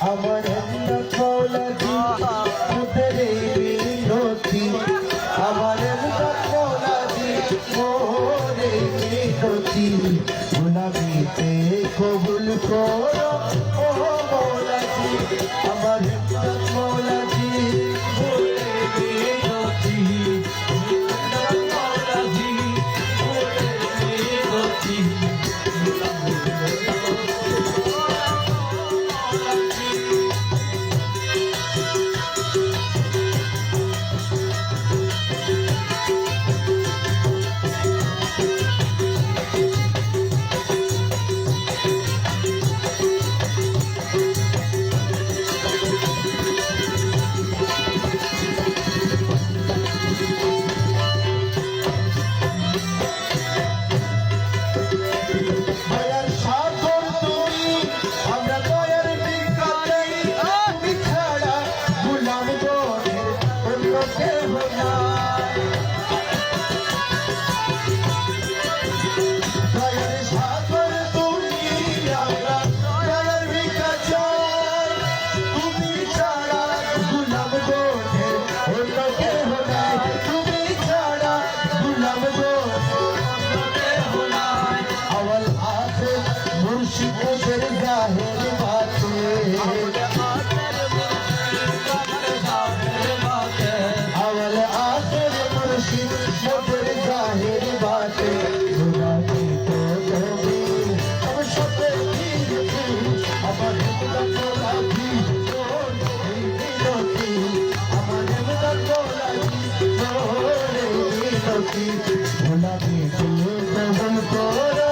আমার মৌলাজি মুদের বিনতি আমার মৌলাজি মোরে বিনতি গুনাহিতে কবুল করো ও মৌলাজি আমার মৌলাজি মোরে বিনতি মৌলাজি মোরে বিনতি मुर्शिद जाहिर बातें अवल आखिर मुर्शिद जाहिर बातें खुदा की तो कभी अब शपे की अमर मुदकोला की नोती अमर मुदकोला की नोती खुदा की तो करो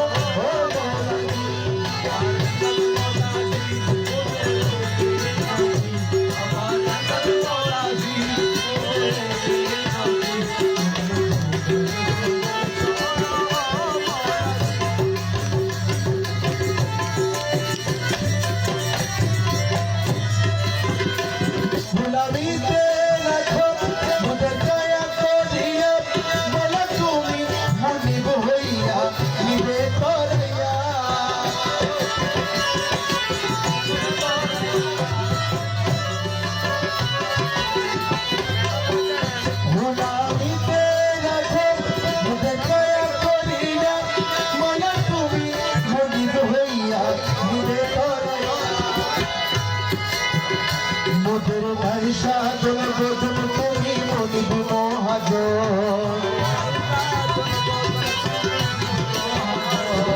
মোদের ভাইসা তোর বদন তুমি মনিব মহাজন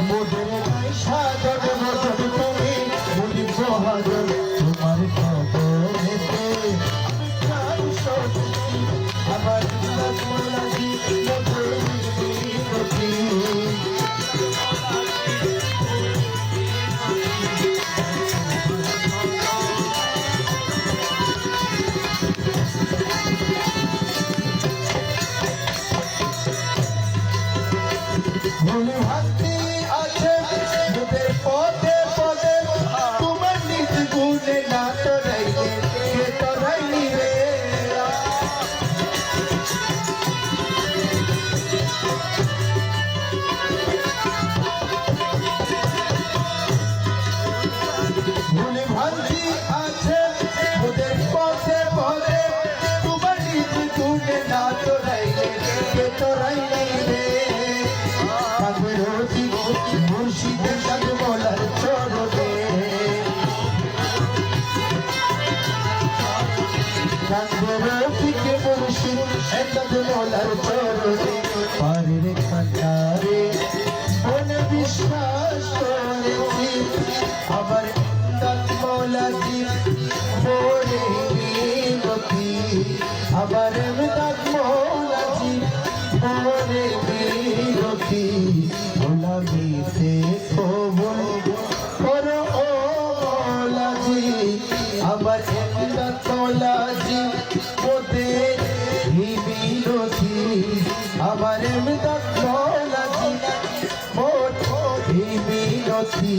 মোদের ভাইসা তোর বদন তুমি মনিব মহাজন তোমার খবরেতে আমার মৌলাজি মোদের বিনতি ভুলি ভক্তি আছে মুদের পদে পদে তোমার নিজ গুণে না তো রইলে কে তো রইলি রে ভুলি ভক্তি আছে মুদের পদে পদে তোমার নিজ গুণে না তো রইলে কে তো রইলি রে মুর্শিদ সদ মোলার চরণে রফিকে মুর্শিদ সদ মোলার চরণে পারের কান্ডারে মনে বিশ্বাস করেছি আমার মৌলাজি মোরে বিনতি আমার মৌলাজি মোরে বিনতি গোলামিতে কবুল করো ও মৌলাজি আমার মৌলাজি মোদের বিনতি আমার মৌলাজি মোদের বিনতি